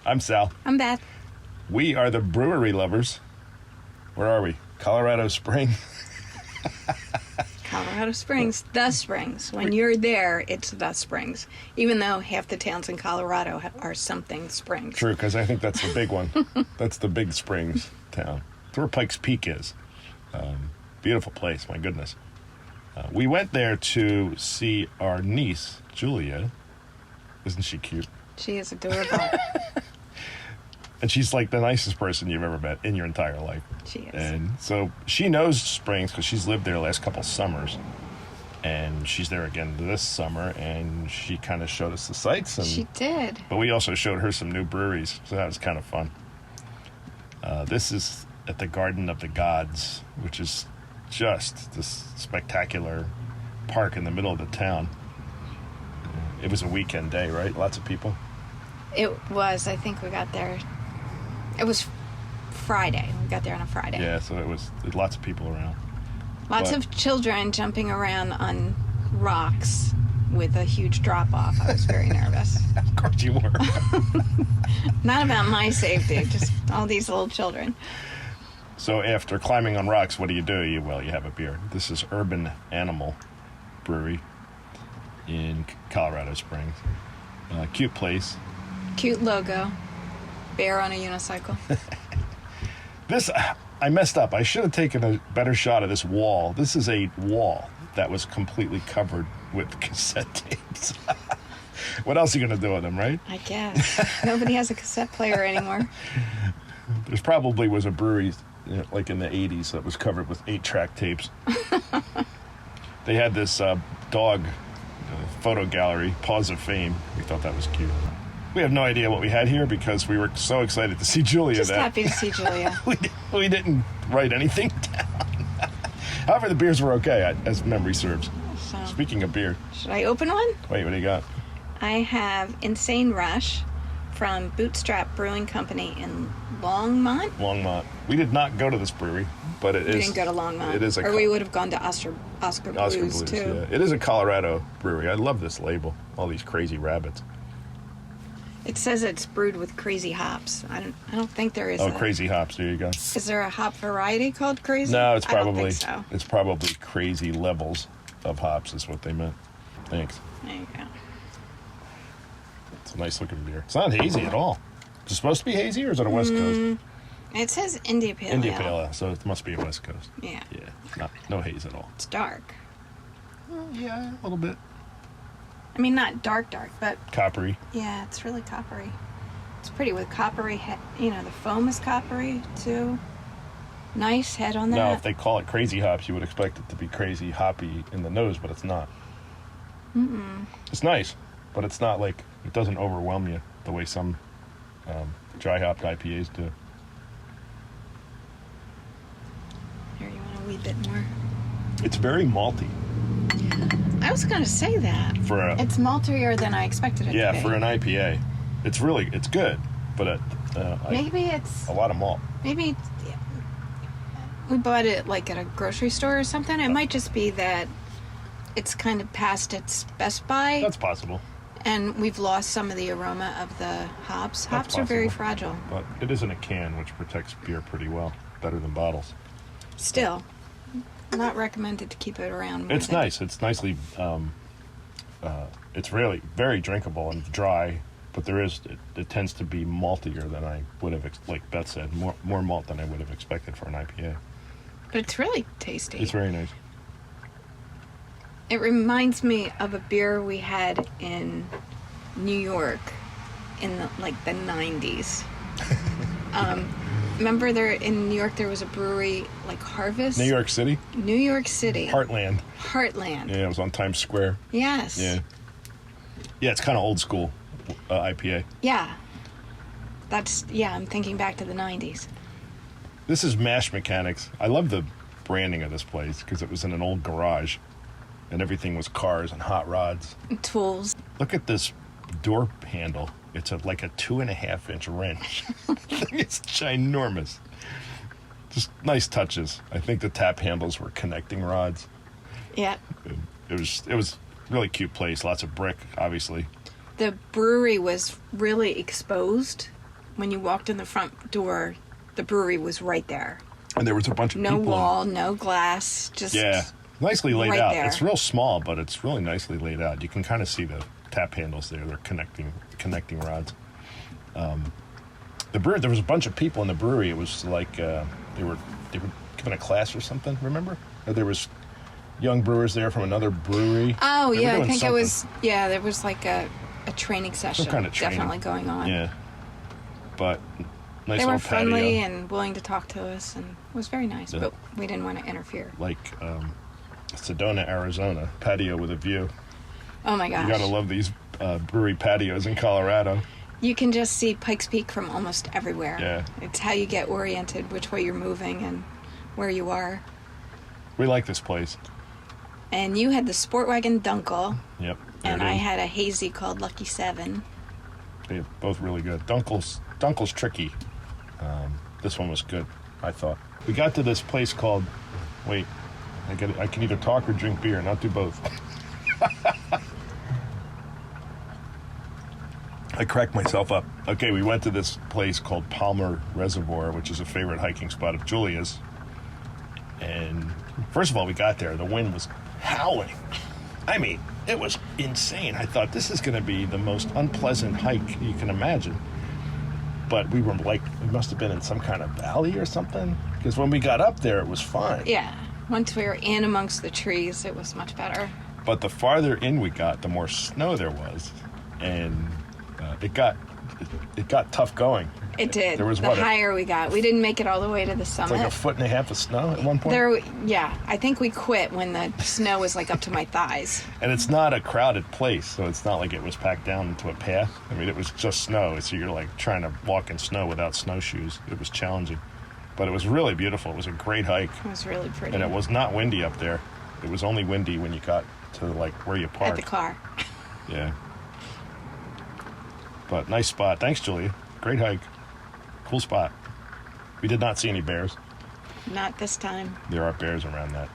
I'm Sal. I'm Beth. We are the brewery lovers. Where are we? Colorado Springs. Colorado Springs, the Springs. When you're there, it's the Springs. Even though half the towns in Colorado are something Springs. True, because I think that's the big one. That's the big Springs town. That's where Pikes Peak is. Beautiful place, my goodness. We went there to see our niece, Julia. Isn't she cute? She is adorable. And she's like the nicest person you've ever met in your entire life. She is. And so she knows Springs because she's lived there the last couple summers. And she's there again this summer, and she kind of showed us the sights. And, she did. But we also showed her some new breweries, so that was kind of fun. This is at the Garden of the Gods, which is just this spectacular park in the middle of the town. It was a weekend day, right? Lots of people. It was. I think we got there. It was Friday. We got there on a Friday. Yeah, so it was lots of people around. Lots of children jumping around on rocks with a huge drop-off. I was very nervous. Of course you were. Not about my safety, just all these little children. So after climbing on rocks, what do? You have a beer. This is Urban Animal Brewery in Colorado Springs. Cute place. Cute logo. Bear on a unicycle. I messed up. I should have taken a better shot of this wall. This is a wall that was completely covered with cassette tapes. What else are you going to do with them, right? I guess. Nobody has a cassette player anymore. There's probably was a brewery, like in the 80s, that was covered with 8-track tapes. They had this dog photo gallery, Paws of Fame. We thought that was cute. We have no idea what we had here because we were so excited to see Julia. Just happy to see Julia. we didn't write anything down. However, the beers were okay, as memory serves. So, speaking of beer. Should I open one? Wait, what do you got? I have Insane Rush from Bootstrap Brewing Company in Longmont. Longmont. We did not go to this brewery, but it is... We didn't go to Longmont. It is or we would have gone to Oscar Blues, too. Yeah. It is a Colorado brewery. I love this label. All these crazy rabbits. It says it's brewed with crazy hops. I don't think there is. Crazy hops. There you go. Is there a hop variety called crazy? No, it's probably... I don't think so. It's probably crazy levels of hops is what they meant. Thanks. There you go. It's a nice looking beer. It's not hazy at all. Is it supposed to be hazy, or is it a West Coast? It says India Pale Ale. India Pale Ale, so it must be a West Coast. Yeah. Yeah, no haze at all. It's dark. Yeah, a little bit. I mean, not dark, but... Coppery. Yeah, it's really coppery. It's pretty with coppery head. The foam is coppery, too. Nice head on that. Now, if they call it crazy hops, you would expect it to be crazy hoppy in the nose, but it's not. It's nice, but it's not like... It doesn't overwhelm you the way some dry hopped IPAs do. Here, you want a wee bit more? It's very malty. I was going to say that. It's maltier than I expected it to be. Yeah, for an IPA. It's good, but maybe it's... A lot of malt. Maybe we bought it like at a grocery store or something. It might just be that it's kind of past its best by. That's possible. And we've lost some of the aroma of the hops. Hops are very fragile. But it is in a can, which protects beer pretty well. Better than bottles. Still, not recommended to keep it around. It's nice. It's nicely... it's really very drinkable and dry, but it tends to be maltier than I would have, like Beth said, more malt than I would have expected for an IPA. But it's really tasty. It's very nice. It reminds me of a beer we had in New York in the 90s. Remember there in New York there was a brewery like Harvest? New York City? New York City. Heartland. Yeah, it was on Times Square. Yes. Yeah, it's kind of old school IPA. Yeah. I'm thinking back to the 90s. This is Mash Mechanics. I love the branding of this place because it was in an old garage and everything was cars and hot rods. Tools. Look at this door handle. It's like a 2.5-inch wrench. It's ginormous. Just nice touches. I think the tap handles were connecting rods. Yeah. It was really cute place. Lots of brick, obviously. The brewery was really exposed when you walked in the front door, the brewery was right there. And there was a bunch of No people. wall, no glass, just Nicely laid right out. there. It's real small, but it's really nicely laid out. You can kind of see the tap handles there. They're connecting rods. The brewery. There was a bunch of people in the brewery. It was like they were giving a class or something. Remember? Or there was young brewers there from another brewery. Oh, They were yeah, I doing think something. it was, there was like a training session kind of training. definitely going on. Yeah, but nice They little were friendly patio. and willing to talk to us, and it was very nice, Yeah. but we didn't want to interfere. Like Sedona, Arizona, patio with a view. Oh my gosh. You gotta love these brewery patios in Colorado. You can just see Pikes Peak from almost everywhere. Yeah. It's how you get oriented, which way you're moving and where you are. We like this place. And you had the Sport Wagon Dunkel, Yep. there and it I is. had a hazy called Lucky 7. They're both really good. Dunkel's tricky. This one was good, I thought. We got to this place called. Wait, I can either talk or drink beer, not do both. I cracked myself up. Okay, we went to this place called Palmer Reservoir, which is a favorite hiking spot of Julia's. And first of all, we got there. The wind was howling. I mean, it was insane. I thought this is going to be the most unpleasant hike you can imagine. But we were like, we must have been in some kind of valley or something. Because when we got up there, it was fine. Yeah. Once we were in amongst the trees, it was much better. But the farther in we got, the more snow there was. And it got tough going. It did. There was the what, higher we got. We didn't make it all the way to the it's summit. like 1.5 feet of snow at one point. I think we quit when the snow was like up to my thighs. And it's not a crowded place, so it's not like it was packed down into a path. I mean, it was just snow, so you're like trying to walk in snow without snowshoes. It was challenging. But it was really beautiful. It was a great hike. It was really pretty. And it was not windy up there. It was only windy when you got to like where you At parked. the car. Yeah. But nice spot. Thanks, Julia. Great hike. Cool spot. We did not see any bears. Not this time. There are bears around that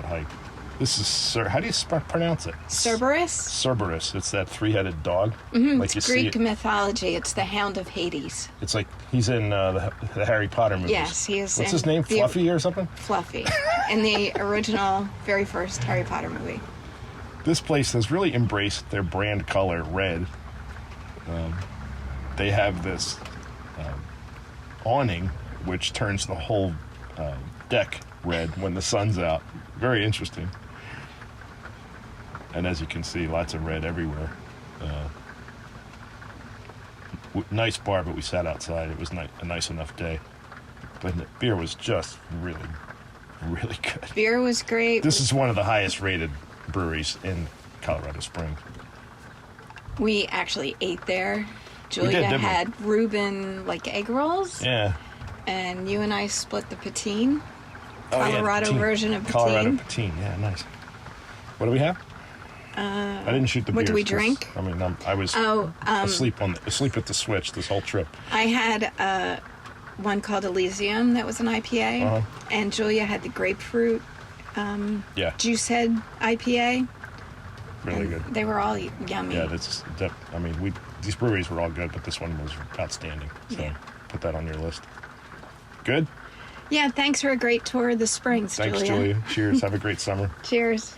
hike. This is how do you pronounce it? Cerberus? Cerberus. It's that three-headed dog. Mm-hmm. Like you It's see Greek it. mythology. It's the Hound of Hades. It's like he's in the Harry Potter movies. Yes, he is. What's in his name? the- Fluffy or something? Fluffy. In the original, very first Harry Potter movie. This place has really embraced their brand color, red. They have this awning which turns the whole deck red when the sun's out. Very interesting. And as you can see, lots of red everywhere. Nice bar, but we sat outside. It was a nice enough day. But the beer was just really, really good. Beer was great. This is one of the highest rated breweries in Colorado Springs. We actually ate there. did, Julia didn't we? had Reuben egg rolls, Yeah. and you and I split the poutine. Oh, yeah, Colorado poutine. version of Colorado poutine. poutine. Yeah, nice. What do we have? I didn't shoot the what do beers we 'cause, drink? I mean, I was asleep at the switch this whole trip. I had one called Elysium that was an IPA, Uh-huh. and Julia had the grapefruit Yeah, Juicehead IPA. really and good. They were all yummy. Yeah, these breweries were all good, but this one was outstanding. So Yeah. put that on your list. Good. Yeah, thanks for a great tour of the springs, Thanks, Julia. Cheers. Have a great summer. Cheers.